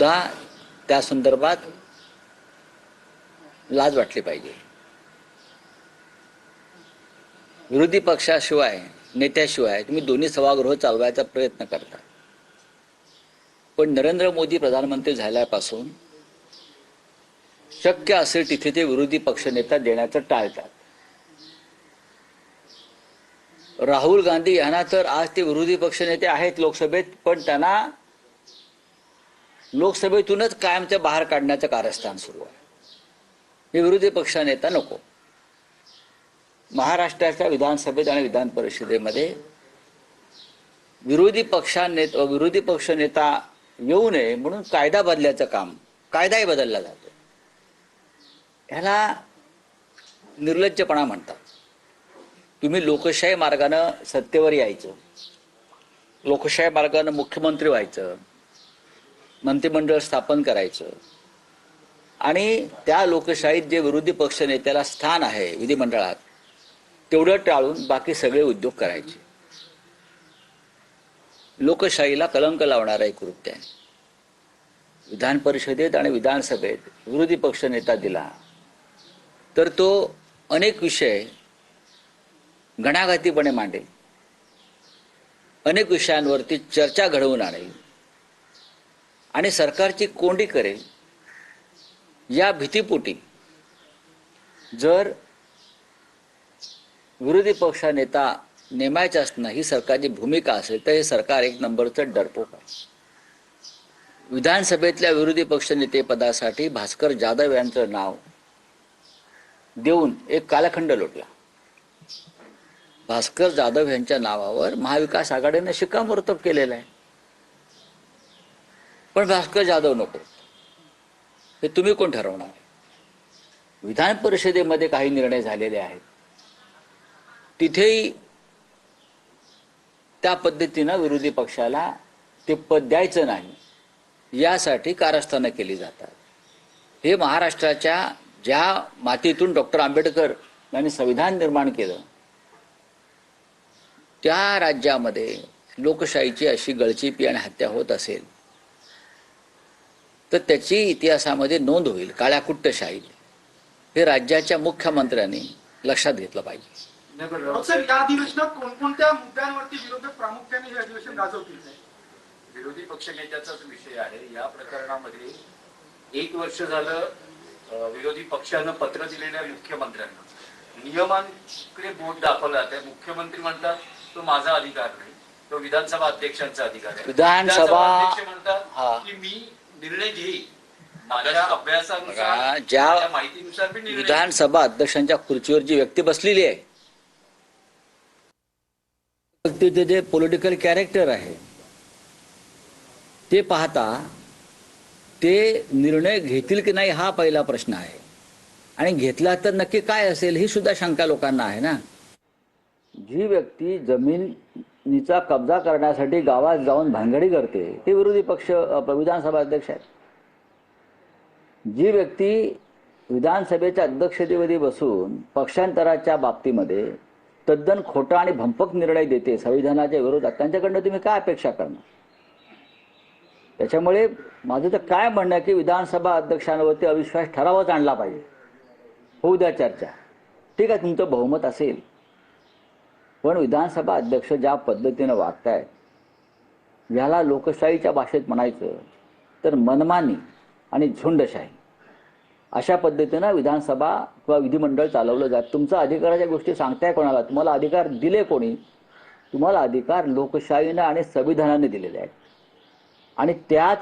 सुद्धा त्या संदर्भात लाज वाटली पाहिजे। विरोधी पक्षाशिवाय नेत्याशिवाय तुम्ही दोन्ही सभागृह चालवायचा प्रयत्न करता, पण नरेंद्र मोदी प्रधानमंत्री झाल्यापासून शक्य असेल तिथे ते विरोधी पक्षनेता देण्याचं टाळतात। राहुल गांधी यांना तर आज ते विरोधी पक्षनेते आहेत लोकसभेत, पण त्यांना लोकसभेतूनच कायमच्या बाहेर काढण्याचं कारस्थान सुरू आहे। हे विरोधी पक्षनेता नको। महाराष्ट्राच्या विधानसभेत आणि विधान परिषदेमध्ये विरोधी पक्षनेता येऊ नये म्हणून कायदा बदलायचं काम, कायदाही बदलला जातो। ह्याला निर्लज्जपणा म्हणतात। तुम्ही लोकशाही मार्गाने सत्तेवर यायचं, लोकशाही मार्गाने मुख्यमंत्री व्हायचं, मंत्रिमंडळ स्थापन करायचं आणि त्या लोकशाहीत जे विरोधी पक्षनेत्याला स्थान आहे विधिमंडळात तेवढं टाळून बाकी सगळे उद्योग करायचे। लोकशाहीला कलंक लावणारा एक कृत्य आहे। विधान परिषदेत आणि विधानसभेत विरोधी पक्षनेता दिला तर तो अनेक विषय घणाघातीपणे मांडेल, अनेक विषयांवरती चर्चा घडवून आणेल आणि सरकारची कोंडी करेल। या भीतीपोटी जर विरोधी पक्षनेता नेमायचा असणं ही सरकारची भूमिका असेल तर हे सरकार एक नंबरचं डरपोक आहे। विधानसभेतल्या विरोधी पक्षनेते पदासाठी भास्कर जाधव यांचं नाव देऊन एक कालखंड लोटला। भास्कर जाधव यांच्या नावावर महाविकास आघाडीने शिक्कामोर्तब केलेलं आहे, पण भास्कर जाधव नको। हे तुम्ही कोण ठरवणार? विधान परिषदेमध्ये काही निर्णय झालेले आहेत, तिथेही त्या पद्धतीनं विरोधी पक्षाला ते पद द्यायचं नाही यासाठी कारस्थानं केली जातात। हे महाराष्ट्राच्या ज्या मातीतून डॉक्टर आंबेडकर यांनी संविधान निर्माण केलं त्या राज्यामध्ये लोकशाहीची अशी गळचेपी आणि हत्या होत असेल तर त्याची इतिहासामध्ये नोंद होईल, काळ्याकुट्टशाही। हे राज्याच्या मुख्यमंत्र्यांनी लक्षात घेतलं पाहिजे। या अधिवेशनात कोणकोणत्या मुद्द्यांवरती विरोधक प्रामुख्याने हे अधिवेशन गाजवतील? विरोधी पक्षनेत्याचाच विषय आहे। या प्रकरणामध्ये 1 वर्ष झालं विरोधी पक्षानं पत्र दिलेल्या मुख्यमंत्र्यांना नियमांकडे बोट दाखवला जाते। मुख्यमंत्री म्हणतात तो माझा अधिकार नाही, तो विधानसभा अध्यक्षांचा अधिकार आहे। विधानसभा अध्यक्ष म्हणतात की मी निर्णय घेईन माझ्या अभ्यासानुसार, ज्या माहितीनुसार मी विधानसभा अध्यक्षांच्या खुर्चीवर जी व्यक्ती बसलेली आहे व्यक्तीचे जे पॉलिटिकल कॅरेक्टर आहे ते पाहता ते निर्णय घेतील की नाही हा पहिला प्रश्न आहे, आणि घेतला तर नक्की काय असेल ही सुद्धा शंका लोकांना आहे ना। जी व्यक्ती जमिनीचा कब्जा करण्यासाठी गावात जाऊन भांगडी करते ते विरोधी पक्ष विधानसभा अध्यक्ष आहेत। जी व्यक्ती विधानसभेच्या अध्यक्षतेमध्ये बसून पक्षांतराच्या बाबतीमध्ये तद्दन खोटा आणि भंपक निर्णय देते संविधानाच्या विरोधात, त्यांच्याकडनं तुम्ही काय अपेक्षा करणार? त्याच्यामुळे माझं तर काय म्हणणं आहे की विधानसभा अध्यक्षांवरती अविश्वास ठरावच आणला पाहिजे। होऊ द्या चर्चा, ठीक आहे, तुमचं बहुमत असेल, पण विधानसभा अध्यक्ष ज्या पद्धतीनं वागतायत याला लोकशाहीच्या भाषेत म्हणायचं तर मनमानी आणि झुंडशाही अशा पद्धतीनं विधानसभा किंवा विधिमंडळ चालवलं जात। तुमचा अधिकाराच्या गोष्टी सांगताय कोणाला? तुम्हाला अधिकार दिले कोणी? तुम्हाला अधिकार लोकशाहीनं आणि संविधानाने दिलेले आहेत, आणि त्याच